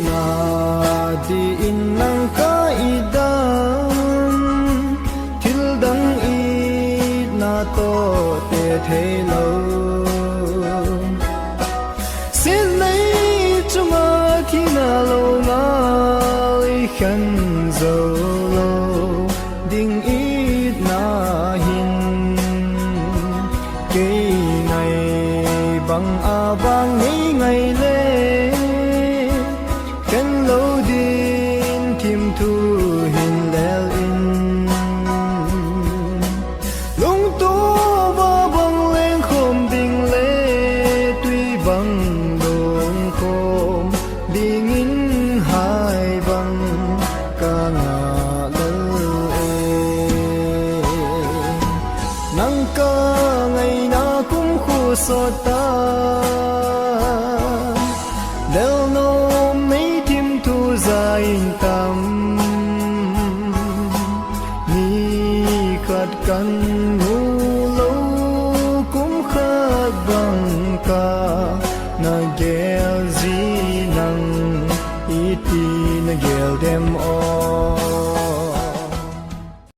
na di in nang kaidam thil dang i na to te the lo sin nei chuma thi na lo ma i khan zo lo ding i na hin ke ngai bang a bang ni ngai le kan lo din kim thu hin lel in lung to ba bang leng khom ding le tui bang dong khom ding in hai bang ka nga lo nang ka ngai na kum khu so ta del nom nei tim thu za in tam ni khat kan ngu lo kum khat bang ka na gel zi nang iti na gel dem o